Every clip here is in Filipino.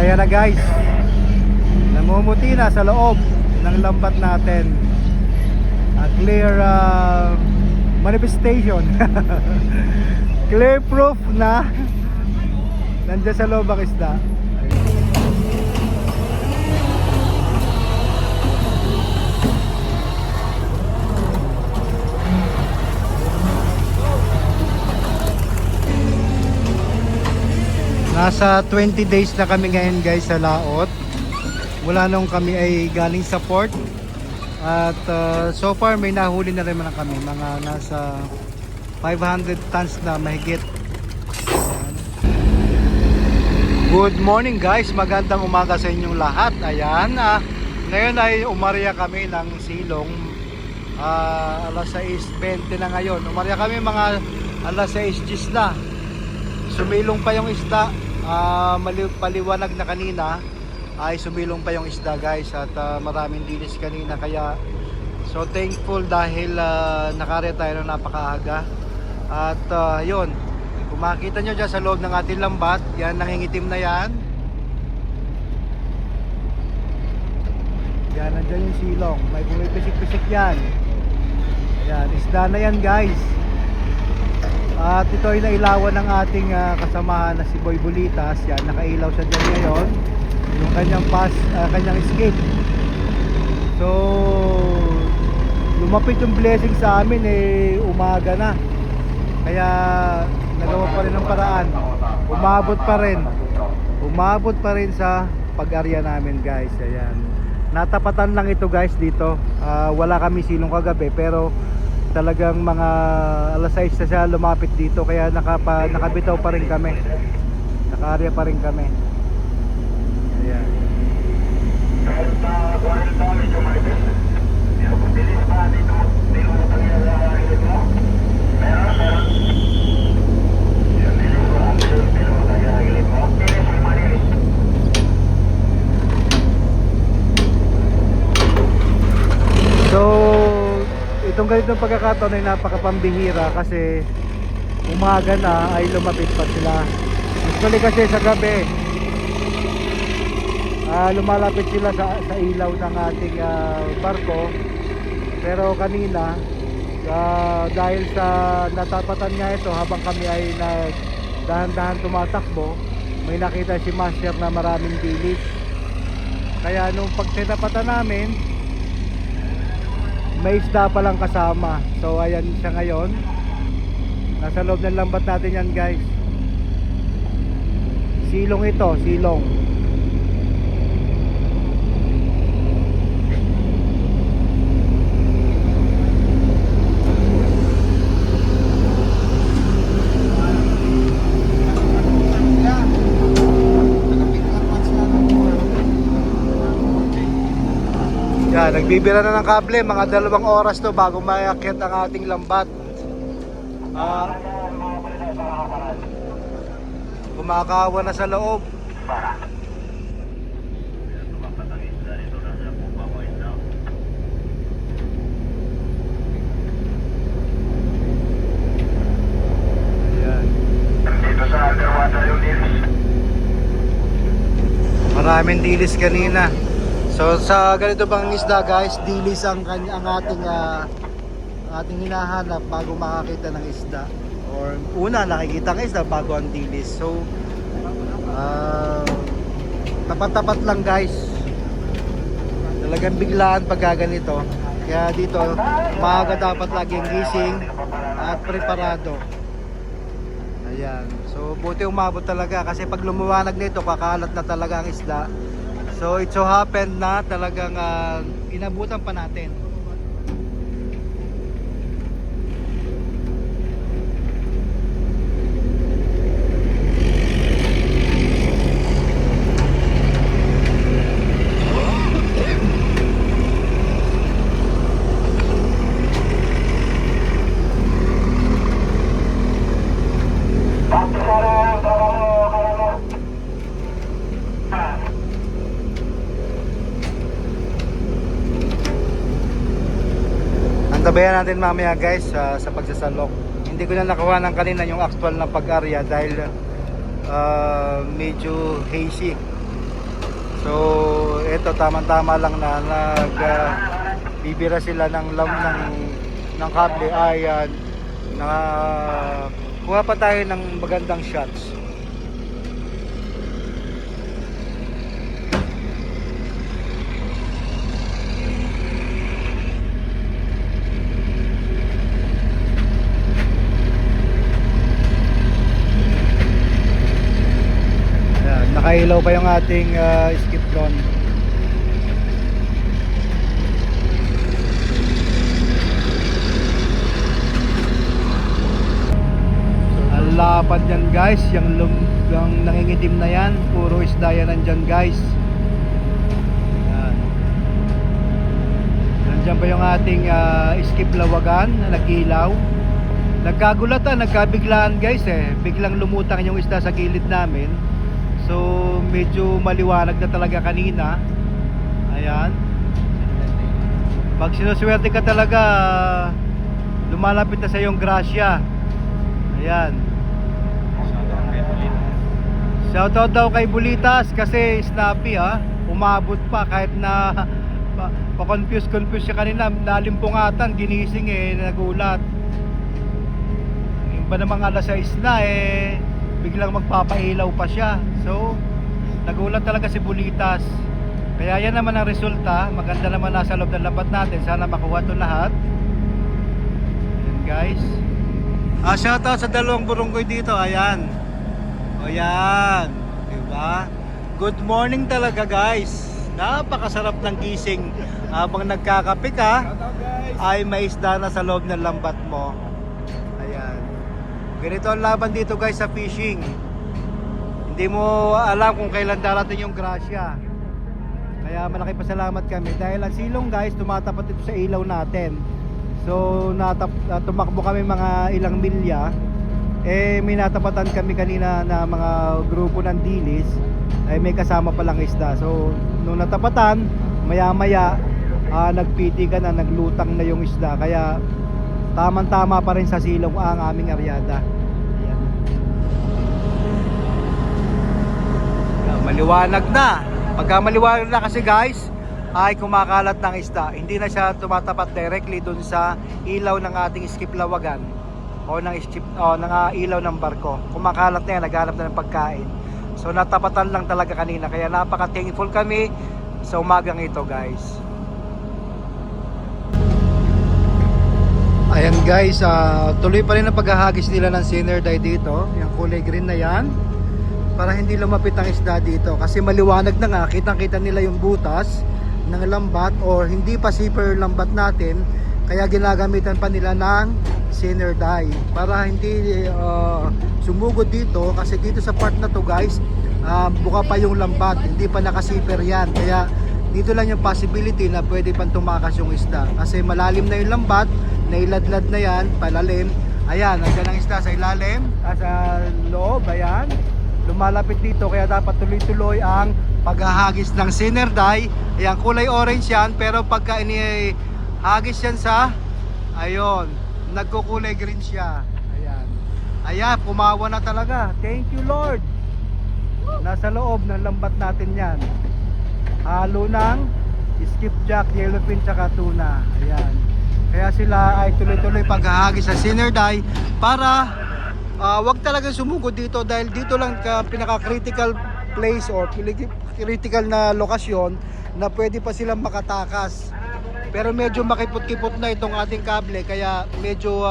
ayan na guys, namumuti na sa loob ng lambat natin. A clear manifestation. Clear proof na nandiyan sa loob ang isda. Nasa 20 days na kami ngayon guys sa laot. Mula nung kami ay galing sa port. At so far may nahuli na rin kami. Mga nasa 500 tons na mahigit. Good morning guys. Magandang umaga sa inyong lahat. Ayan. Ngayon ay umarya kami ng silong. Alas 6:20 na ngayon. Umarya kami mga alas 6:10 na. Sumilong pa yung isda. Paliwanag na kanina ay sumilong pa yung isda guys, at maraming dilis kanina, kaya so thankful dahil nakarya tayo ng napakaaga. At yun, kung makikita nyo dyan sa loob ng ating lambat, yan, nangingitim na yan. Yan, nandyan yung silong, may pumipisik-pisik yan. Yan, isda na yan guys. At ito ay nailawan ng ating kasamahan na si Boy Bulitas. Yan, nakailaw siya dyan ngayon. Yung kanyang escape. So, lumapit yung blessing sa amin umaga na. Kaya nagawa pa rin ng paraan. Umabot pa rin sa pag-arya namin guys. Ayan. Natapatan lang ito guys dito. Wala kami silong kagabi, pero talagang mga alas 6 na siya lumapit dito, kaya nakabitaw pa rin kami, naka-area pa rin kami. Ayan. So itong ganitong pagkakataon ay napakapambihira kasi umaga na ay lumapit pa sila. Actually kasi sa gabi lumalapit sila sa ilaw ng ating barko, pero kanina dahil sa natapatan nga ito habang kami ay dahan-dahan tumatakbo, may nakita si Master na maraming dilis, kaya nung pagtinapatan namin may isda pa lang kasama. So ayan siya ngayon, nasa loob ng lambat natin yan guys. Silong ito, silong. Yan, nagbibira na ng kable, mga 2 oras to bago mayakyat ang ating lambat. Kumakawa na sa loob. Ayan. Dito sa underwater yung dilis. Maraming dilis kanina. So sa ganito bang isda guys, dilis ang ating hinahanap bago makakita ng isda, or una nakikita ng isda bago ang dilis. So tapat-tapat lang guys, talagang biglaan pag ganito. Kaya dito maaga dapat laging gising at preparado. Ayan, so buti umabot talaga, kasi pag lumuwanag nito kakalat na talaga ang isda. So it so happened na talagang inabutan pa natin. Tabayan natin mamaya guys sa pagsasalok. Hindi ko na nakuha ng kanina yung actual na pag-area dahil medyo hazy. So ito tamang-tama lang na bibira sila ng kable. Ayan, kuha pa tayo ng magandang shots. Ayan, nakailaw pa yung ating skip drone. Lapad yan guys, yung nangingitim na yan, puro isda yan nandyan guys. Yan. Nandyan pa yung ating skip lawagan na nag-ilaw. Nagkagulatan, nagkabiglaan guys biglang lumutang yung isda sa gilid namin. So medyo maliwanag na talaga kanina. Ayan. Pag sinuswerte ka talaga, lumalapit na sa yung grasya. Ayan. Shoutout daw kay Bulitas kasi snappy umabot pa kahit na pa-confuse siya kanina, nalimpungatan, ginising nagulat. Yung ba namang alas 6 na biglang magpapailaw pa siya. So nagulat talaga si Bulitas. Kaya yan naman ang resulta. Maganda naman nasa loob ng lambat natin. Sana makuha ito lahat. Ayan guys. Shoutout sa dalawang burunggoy dito. Ayan. O yan, diba? Good morning talaga guys. Napakasarap ng gising. Habang nagkakape ka, ay may isda na sa loob ng lambat mo. Ayan. Ganito ang laban dito guys sa fishing. Hindi mo alam kung kailan darating yung grasya. Kaya malaki pasalamat kami. Dahil ang silong guys, tumatapat ito sa ilaw natin. So tumakbo kami mga ilang milya. May natapatan kami kanina na mga grupo ng dilis, may kasama palang isda. So nung natapatan, maya maya nagpiti ka na, naglutang na yung isda. Kaya tamang-tama pa rin sa silong ang aming aryada. Ayan. Maliwanag na. Pagka maliwanag na kasi guys, ay kumakalat ng isda. Hindi na siya tumatapat directly dun sa ilaw ng ating skip lawagan o ng ilaw ng barko. Kumakalat na yan, naghanap na ng pagkain. So natapatan lang talaga kanina. Kaya napaka-thankful kami sa umagang ito guys. Ayan guys, tuloy pa rin ang paghahagis nila ng sinner dye dito. Yung kulay green na yan, para hindi lumapit ang isda dito. Kasi maliwanag na nga, kitang-kita nila yung butas ng lambat or hindi pa zipper lambat natin. Kaya ginagamitan pa nila ng sinner dye para hindi sumugod dito. Kasi dito sa part na to guys, buka pa yung lambat, hindi pa nakasiper yan. Kaya dito lang yung possibility na pwede pang tumakas yung isda. Kasi malalim na yung lambat, nailadlad na yan, palalim. Ayan, nandiyan ang isda sa ilalim, sa loob, ayan. Lumalapit dito, kaya dapat tuloy-tuloy ang paghahagis ng sinner dye. Ayan, kulay orange yan, pero pagka hagis yan sa, ayun, nagkukulay green siya. Ayan. Ayan, pumawa na talaga. Thank you Lord. Nasa loob ng lambat natin yan. Halo ng skipjack, yellowfin, tsaka tuna. Ayan. Kaya sila ay tuloy-tuloy paghahagis sa sinner dye para wag talaga sumugod dito. Dahil dito lang pinaka-critical place or critical na lokasyon na pwede pa silang makatakas. Pero medyo makipot-kipot na itong ating kable, kaya medyo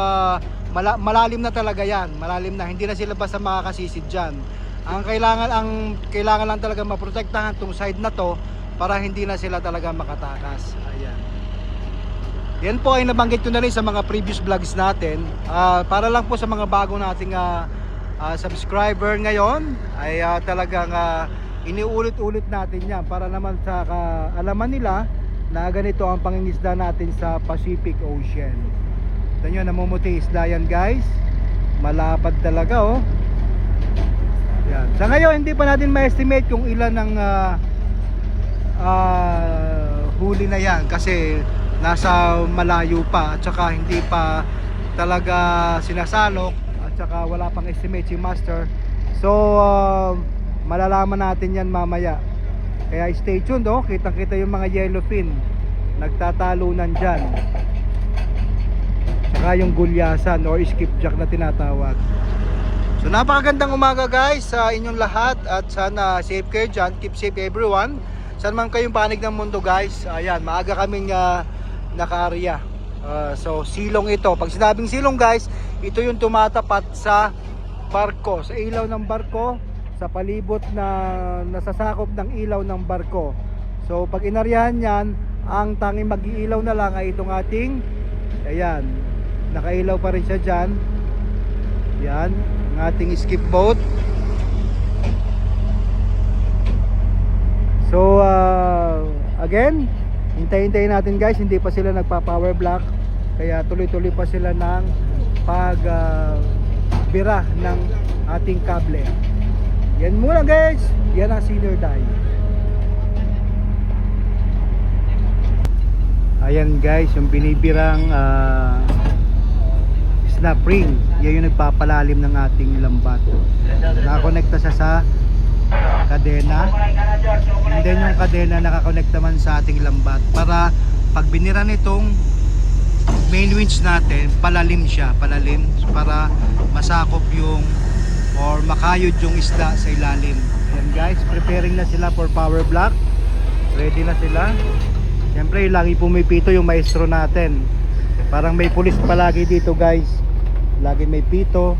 malalim na talaga yan. Malalim na, hindi na sila basta makakasisid dyan. Ang kailangan lang talaga maprotektahan itong side na to para hindi na sila talaga makatakas. Ayan. Yan po ay nabanggit ko na rin sa mga previous vlogs natin. Para lang po sa mga bago nating subscriber ngayon, ay talagang iniulit-ulit natin yan para naman sa kaalaman nila na ganito ang pangingisda natin sa Pacific Ocean. Ito nyo, namumuti isda yan guys. Malapad talaga yan. Sa ngayon hindi pa natin ma-estimate kung ilan ang huli na yan kasi nasa malayo pa at saka hindi pa talaga sinasalok at saka wala pang estimate si master. So malalaman natin yan mamaya. Kaya stay tuned, oh. Kitang-kita yung mga yellowfin nagtatalunan dyan. Saka yung gulyasan or skipjack na tinatawag. So napakagandang umaga guys sa inyong lahat, at sana safe kayo dyan. Keep safe everyone. Saan man kayong panig ng mundo guys. Ayan, maaga kaming naka-area. So silong ito. Pag sinabing silong guys, ito yung tumatapat sa barko, sa ilaw ng barko, sa palibot na nasasakop ng ilaw ng barko. So pag inaryahan yan, ang tanging mag-iilaw na lang ay itong ating, ayan, nakailaw pa rin siya dyan. Yan, ang ating skip boat. So again, hintayin natin guys, hindi pa sila nagpa-power block, kaya tuloy-tuloy pa sila ng pag bira ng ating kable. Yan muna guys, yan ang senior dive. Ayan guys, yung binibirang snap ring, yan yung nagpapalalim ng ating lambat. Nakakonekta siya sa kadena, and then yung kadena nakakonekta man sa ating lambat, para pag binira nitong main winch natin, palalim siya, palalim, para masakop yung or makayod yung isda sa ilalim. Ayan guys, preparing na sila for power block, ready na sila. Siyempre lagi pumipito yung maestro natin, parang may pulis palagi dito guys, lagi may pito,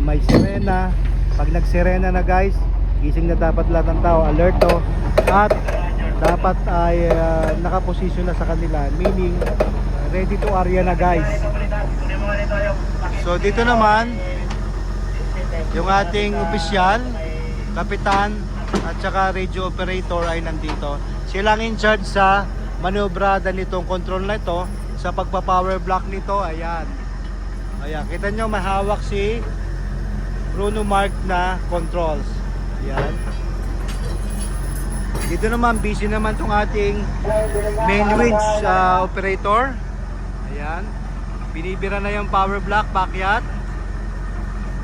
may sirena. Pag nagsirena na guys, gising na dapat lahat ng tao, alerto, at dapat ay nakaposisyon na sa kanila, meaning ready to area na guys. So dito naman yung ating opisyal, kapitan at saka radio operator ay nandito. Sila ang in charge sa maniobrada nitong control na ito, sa pagpa-power block nito. Ayan. Ayan, kita nyo mahawak si Bruno Mark na controls. Ayan. Dito naman busy naman tong ating main winch operator. Ayan. Binibira na yung power block, pakyat,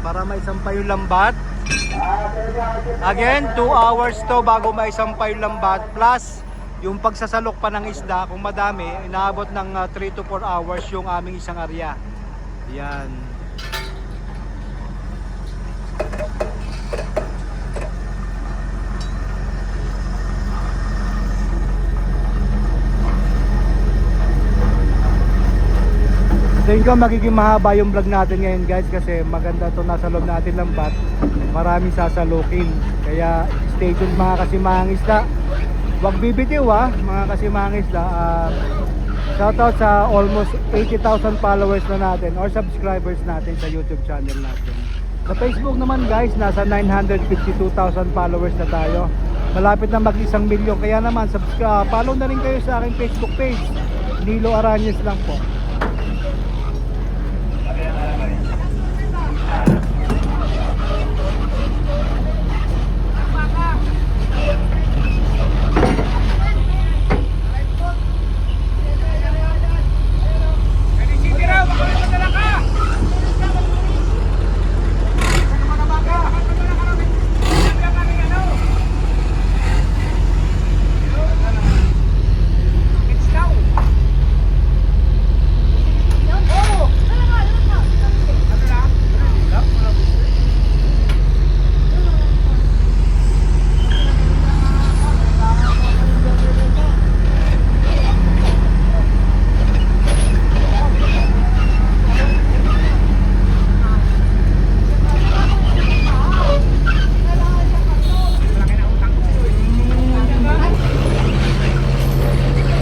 para maisampay yung lambat. Again, 2 hours to bago maisampay yung lambat, plus yung pagsasalok pa ng isda. Kung madami, inaabot ng 3 to 4 hours yung aming isang area. Yan. Tingin ko magiging mahaba yung vlog natin ngayon guys, kasi maganda to, nasa loob natin lambat, maraming sasalukin. Kaya stay tuned mga kasimahang isda. Huwag bibitiw mga kasimahang isda. Shoutout sa almost 80,000 followers na natin or subscribers natin sa YouTube channel natin. Sa Facebook naman guys, nasa 952,000 followers na tayo. Malapit na mag 1 milyon. Kaya naman follow na rin kayo sa aking Facebook page, Nilo Arañez lang po.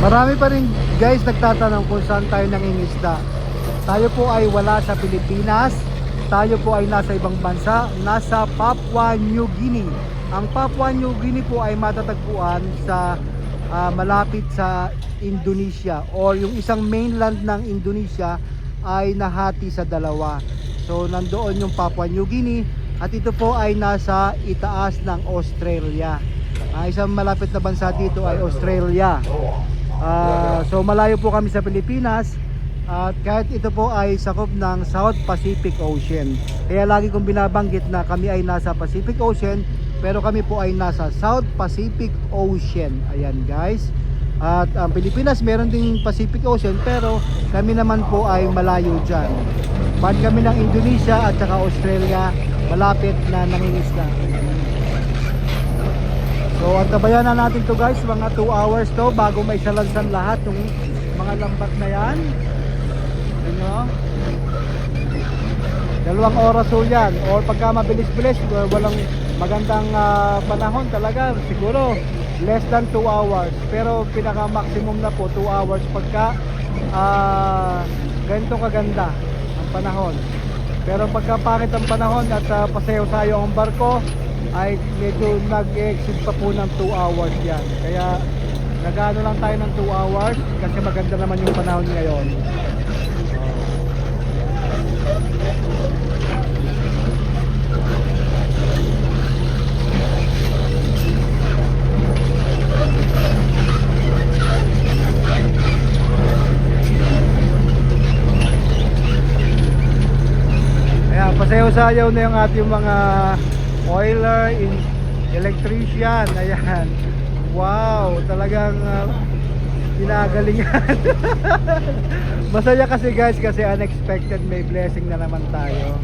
Marami pa rin guys nagtatanong kung saan tayo nangingisda. Tayo po ay wala sa Pilipinas. Tayo po ay nasa ibang bansa, nasa Papua New Guinea. Ang Papua New Guinea po ay matatagpuan sa malapit sa Indonesia, or yung isang mainland ng Indonesia ay nahati sa dalawa. So nandoon yung Papua New Guinea, at ito po ay nasa itaas ng Australia. Isang malapit na bansa dito ay Australia. So malayo po kami sa Pilipinas, at kahit ito po ay sakop ng South Pacific Ocean. Kaya lagi kong binabanggit na kami ay nasa Pacific Ocean, pero kami po ay nasa South Pacific Ocean. Ayan guys. At ang Pilipinas meron ding Pacific Ocean, pero kami naman po ay malayo dyan. Part kami ng Indonesia at saka Australia, malapit na nangingisda. So antabayan na natin to guys, mga 2 hours to bago may salansan lahat ng mga lambat na yan. Ayan nyo, 2 oras po yan, or pagka mabilis-bilis, walang magandang panahon talaga, siguro less than 2 hours, pero pinaka maximum na po 2 hours pagka ganito kaganda ang panahon. Pero pagka pangit ang panahon at pasayo-sayo ang barko, ay medyo nag-exceed pa po ng 2 hours yan. Kaya nag-ano lang tayo ng 2 hours kasi maganda naman yung panahon ngayon. Ayan, pasayaw-sayaw na yung ating mga oiler, electrician. Ayan, wow, talagang ginagalingan. Masaya kasi guys, kasi unexpected, may blessing na naman tayo.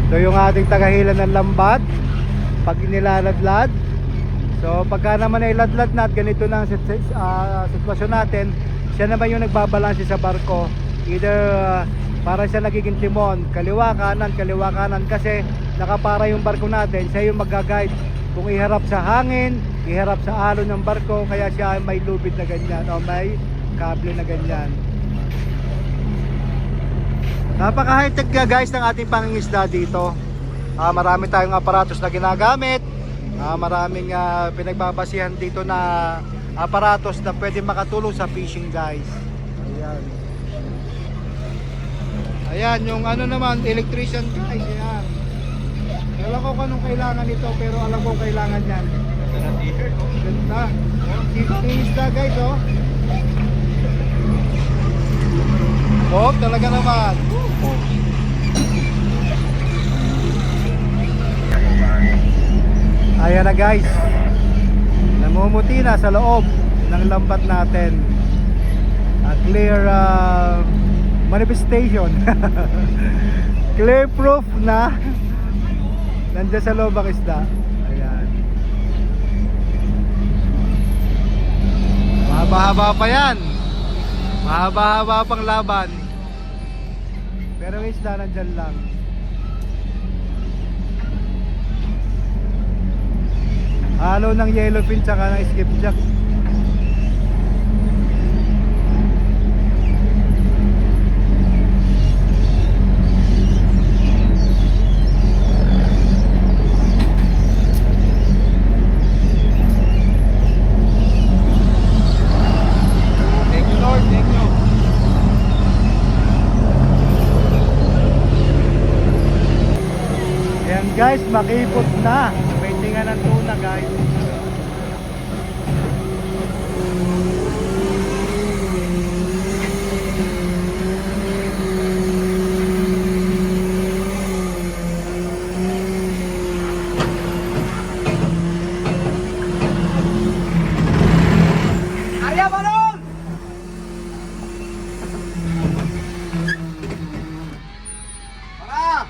Ito yung ating tagahila ng lambat pag inilaladlad. So pagka naman ay ladlad na at ganito na ang sitwasyon natin, siya naman yung nagbabalanse sa barko. Either para siya nagiging timon, kaliwa kanan, kasi nakapara yung barko natin. Siya yung mag-guide kung iharap sa hangin, iharap sa alon ng barko, kaya siya may lubid na ganyan o may kable na ganyan. Napaka high-tech guys ng ating pangingisda dito. Marami tayong aparatos na ginagamit. Maraming pinagbabasihan dito na aparatos na pwede makatulong sa fishing guys. Ayan. Ayan yung ano naman, electrician guys. Ayan. Alam ko kung anong kailangan nito, pero alam ko kailangan yan. Ganda. Isda guys oh. Oh, talaga naman. Ayan na guys, namumuti na sa loob ng lambat natin. Clear manifestation. Clear proof na nandiyan sa loob ang isda. Ayan. Mahaba-haba pa yan. Mahaba-haba pang laban. Pero yung isda nandyan lang. Halo ng yellowfin tsaka ng skipjack. Thank you Lord, thank you. Ayan guys, makipot na. Nga ng tuna guys. Arya balon! Para!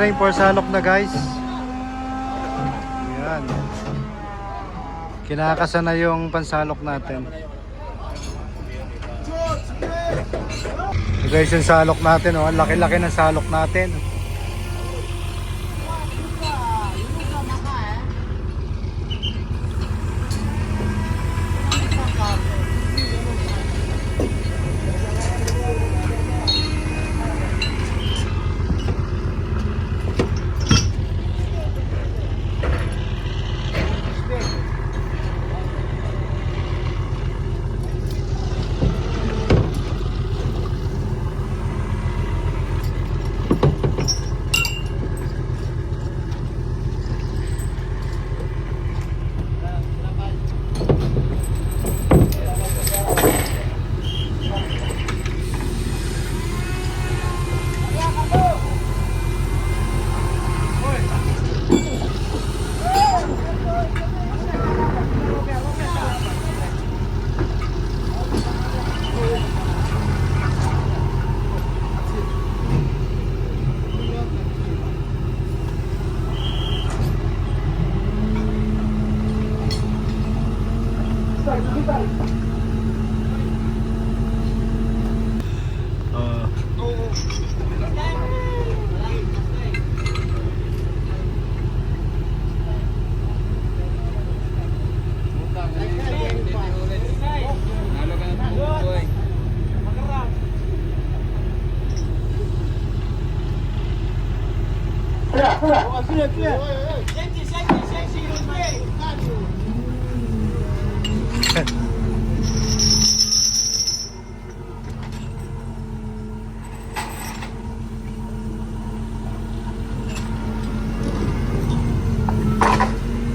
going for salok na guys. Ayan. Kinakasan na yung pansalok natin. So guys, yung salok natin, oh, ang laki-laki ng salok natin.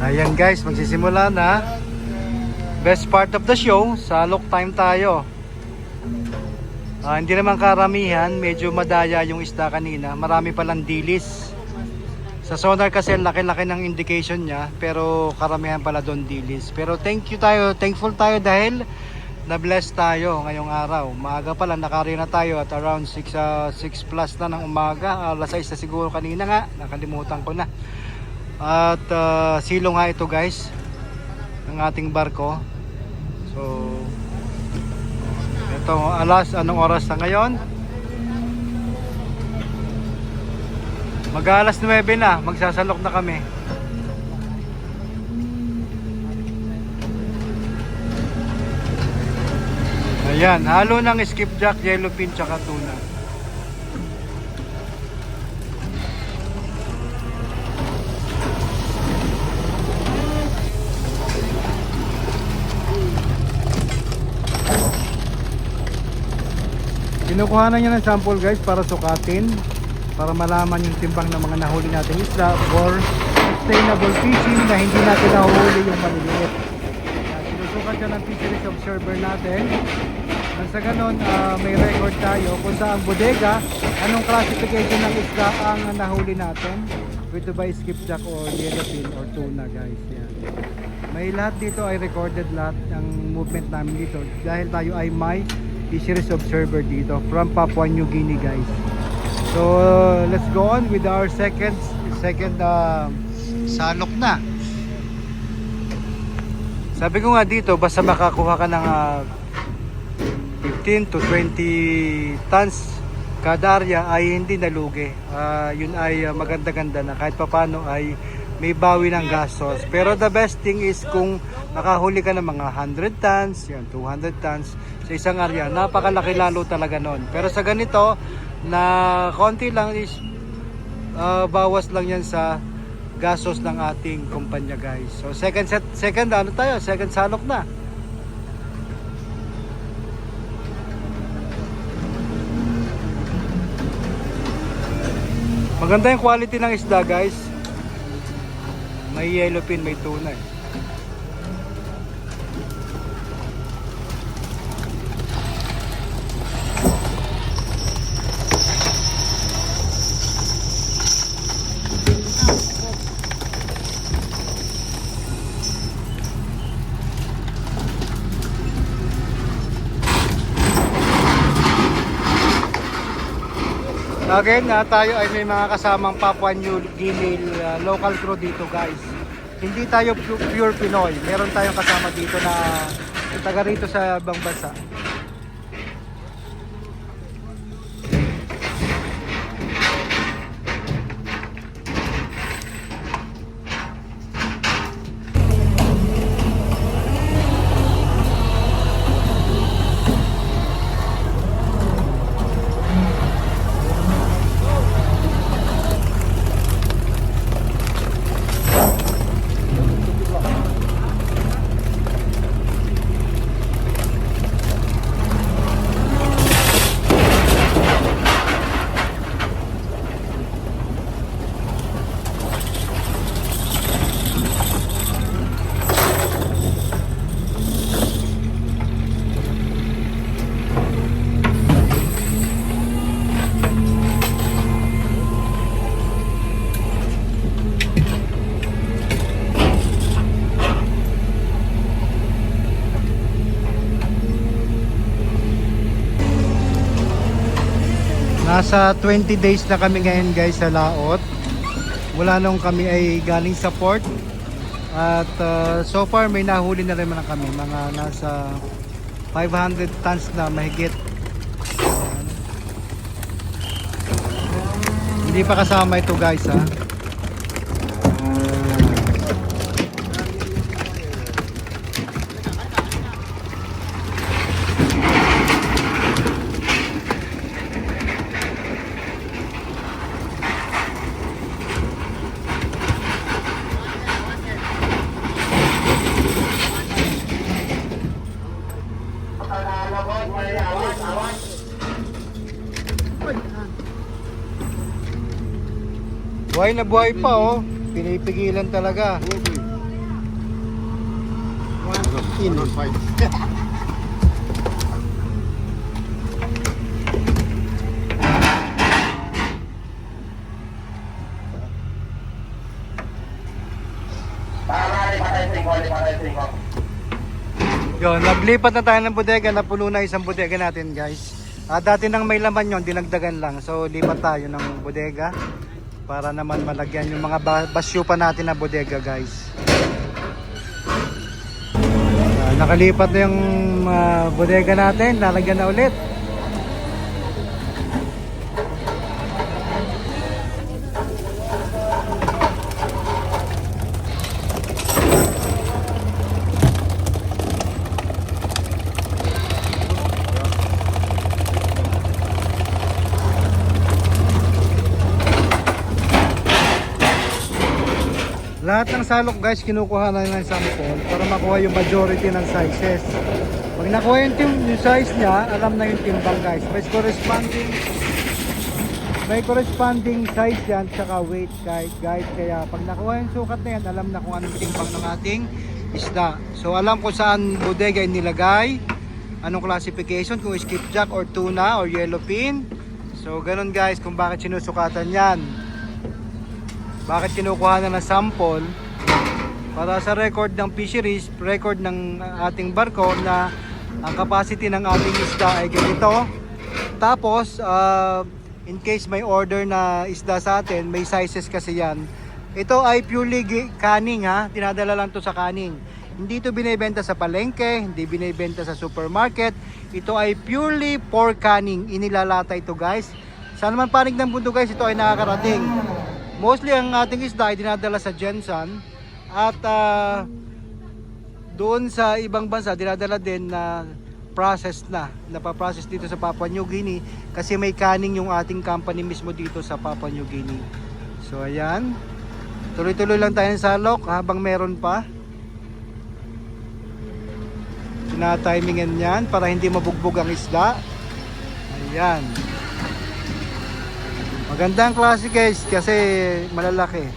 Ayan guys, magsisimula na. Best part of the show, salok time tayo. Hindi naman karamihan, medyo madaya yung isda kanina. Marami palang dilis. Sa sonar kasi laki-laki ng indication niya, pero karamihan pala doon dilis. Pero thankful tayo dahil na-bless tayo ngayong araw. Maaga pa lang, nakari na tayo at around 6 plus na ng umaga. Alas 6 na siguro kanina nga, nakalimutan ko na. At silong nga ito guys, ng ating barko. So ito, anong oras na ngayon? Mag-alas 9 na, magsasalok na kami. Ayan, halo ng skipjack, yellowfin, tsaka tuna. Kinukuhanan niya ng sample guys para sukatin, para malaman yung timbang ng mga nahuli natin isda for sustainable fishing na hindi natin nahuli yung maliliit. Sinusukat siya ng fisheries observer natin. Nang sa ganon, may record tayo kung saan bodega, anong classification ng isda ang nahuli natin, whether by skipjack or yellowfin or tuna guys. Yan. May lahat dito ay recorded, lahat ng movement namin dito dahil tayo ay may fisheries observer dito from Papua New Guinea guys. So let's go on with our second salok na. Sabi ko nga dito, basta makakuha ka ng 15 to 20 tons kada area ay hindi nalugi. Yun ay maganda-ganda na kahit papano ay may bawi ng gastos. Pero the best thing is kung nakahuli ka ng mga 100 tons, yan, 200 tons sa isang area, napakalaki lalo talaga nun. Pero sa ganito na konti lang is bawas lang yan sa gastos ng ating kumpanya guys. So second salok na. Maganda yung quality ng isda guys. May yellowfin, may tuna eh. Again, tayo ay may mga kasamang Papua New Guinea local crew dito guys. Hindi tayo pure Pinoy. Meron tayong kasama dito na taga rito sa ibang bansa. Nasa 20 days na kami ngayon guys sa Laot. Mula nung kami ay galing sa port. At so far may nahuli na rin naman kami. Mga nasa 500 tons na mahigit. Hindi pa kasama ito guys ha. Buhay na buhay pa oh. Pinipigilan talaga. Yun, naglipat na tayo ng bodega. Napuno na isang bodega natin guys. Dati nang may laman yon, dinagdagan lang. So lipat tayo ng bodega para naman malagyan yung mga basyo pa natin na bodega guys. Nakalipat na yung bodega natin. Lalagyan na ulit. Lahat ng salok guys kinukuha na ng sample para makuha yung majority ng sizes. Pag nakuha yung size niya, alam na yung timbang guys. May corresponding size yan tsaka weight guys. Kaya pag nakuha yung sukat na yan, alam na kung anong timbang ng ating isda. So alam ko saan bodega nilagay, anong classification, kung skipjack or tuna or yellowfin. So ganun guys kung bakit sinusukatan yan. Bakit kinukuha na ng sample para sa record ng fisheries, record ng ating barko na ang capacity ng ating isda ay ganito. Tapos in case may order na isda sa atin, may sizes kasi yan. Ito ay purely canning ha, tinadala lang to sa canning. Hindi ito binibenta sa palengke, hindi binibenta sa supermarket. Ito ay purely for canning, inilalata ito guys. Saan naman panig ng mundo guys, ito ay nakakarating. Mostly ang ating isda ay dinadala sa Jensen at doon sa ibang bansa dinadala din na process na napaprocess dito sa Papua New Guinea kasi may canning yung ating company mismo dito sa Papua New Guinea. So ayan, tuloy-tuloy lang tayo sa salok habang meron pa. Tinatimingan yan para hindi mabugbog ang isda. Ayan. Magandang klase guys kasi malalaki.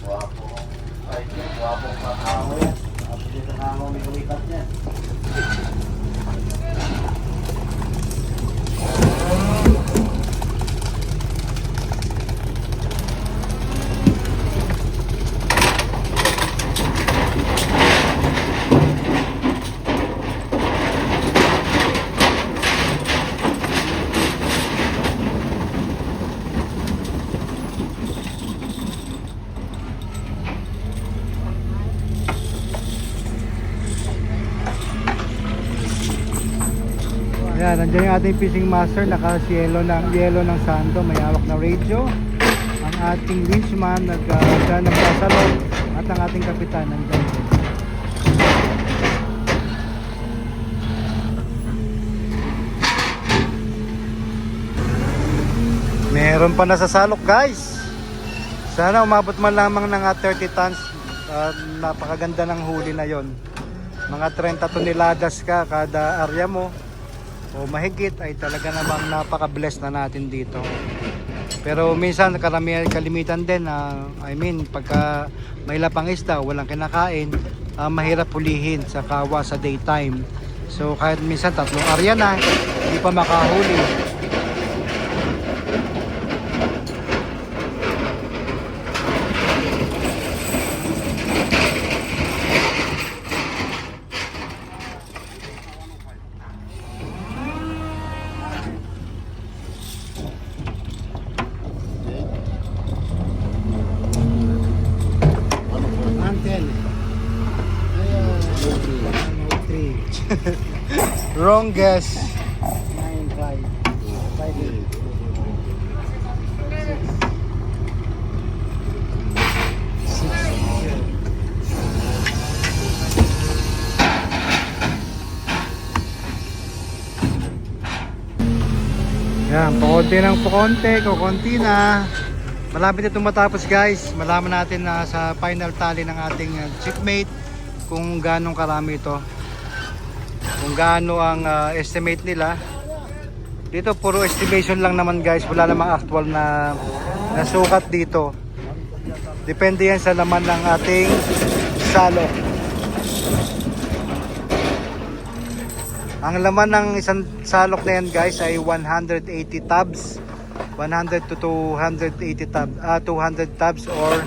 Wapo. Ay, wapo kakao yan. Tapos dito na ako may ulikat niya. Ayan, nandiyan yung ating fishing master, naka-yellow ng sando, may hawak na radio. Ang ating winchman, nagsasalog, at ang ating kapitan, nandiyan din. Meron pa nasasalok guys. Sana umabot man lamang ng 30 tons. Napakaganda ng huli na yon. Mga 30 toneladas ka kada area mo o mahigit ay talaga namang napaka-blessed na natin dito. Pero minsan kalimitan din pagka may lapang isda, walang kinakain, mahirap pulihin sa kawa sa daytime. So kahit minsan 3 area na hindi pa makahuli. Wrong guess. 9-5. Yan, kukunti na. Malapit na matapos guys. Malaman natin na sa final tally ng ating chickmate kung ganong karami ito. Kung gaano ang estimate nila. Dito puro estimation lang naman guys, wala namang actual na sukat dito. Depende yan sa laman ng ating salok. Ang laman ng isang salok na yan guys ay 180 tubs, 100 to 280 tubs or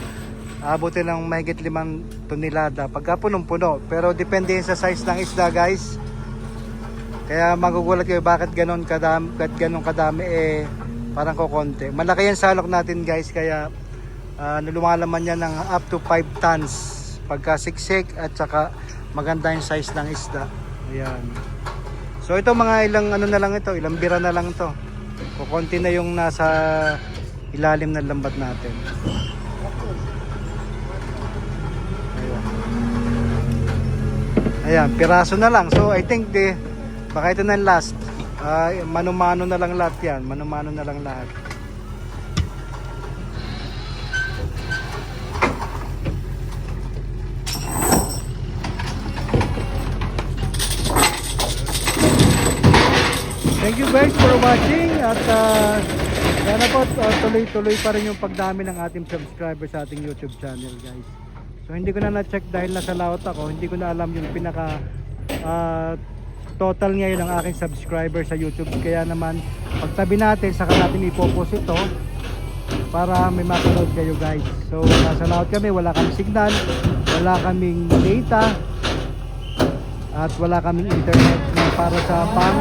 abutin ng mahigit 5 tonelada pagka punong-puno. Pero depende yan sa size ng isda guys. Kaya magugulat kayo bakit ganun kadami parang kukonti. Malaki yung salok natin guys, kaya lumalaman yan ng up to 5 tons pagka siksik at saka maganda yung size ng isda. Ayan. So ito mga ilang ilang bira na lang to. Kukonti na yung nasa ilalim ng lambat natin. Ayan, piraso na lang. So I think baka ito na yung last. Mano-mano na lang lahat yan. Mano-mano na lang lahat. Thank you guys for watching. At sana po tuloy-tuloy pa rin yung pagdami ng ating subscribers sa ating YouTube channel guys. So hindi ko na na-check dahil nasa laot ako. Hindi ko na alam yung pinaka total ngayon ng aking subscriber sa YouTube. Kaya naman pagtabi natin, saka natin ipopost ito para may mapanood kayo guys. So nasa laot kami, wala kaming signal, wala kaming data, at wala kaming internet na para sa pang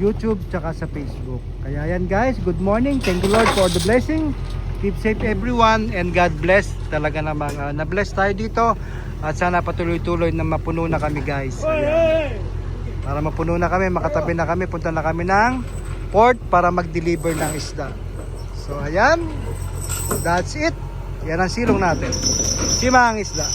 YouTube tsaka sa Facebook. Kaya yan guys, good morning. Thank you Lord for the blessing. Keep safe everyone and God bless. Talaga namang na-bless tayo dito. At sana patuloy-tuloy na mapuno na kami guys. Ayan. Para mapuno na kami, makatabi na kami, punta na kami ng port para mag-deliver ng isda. So ayan, that's it. Yan ang silong natin. Simang isda.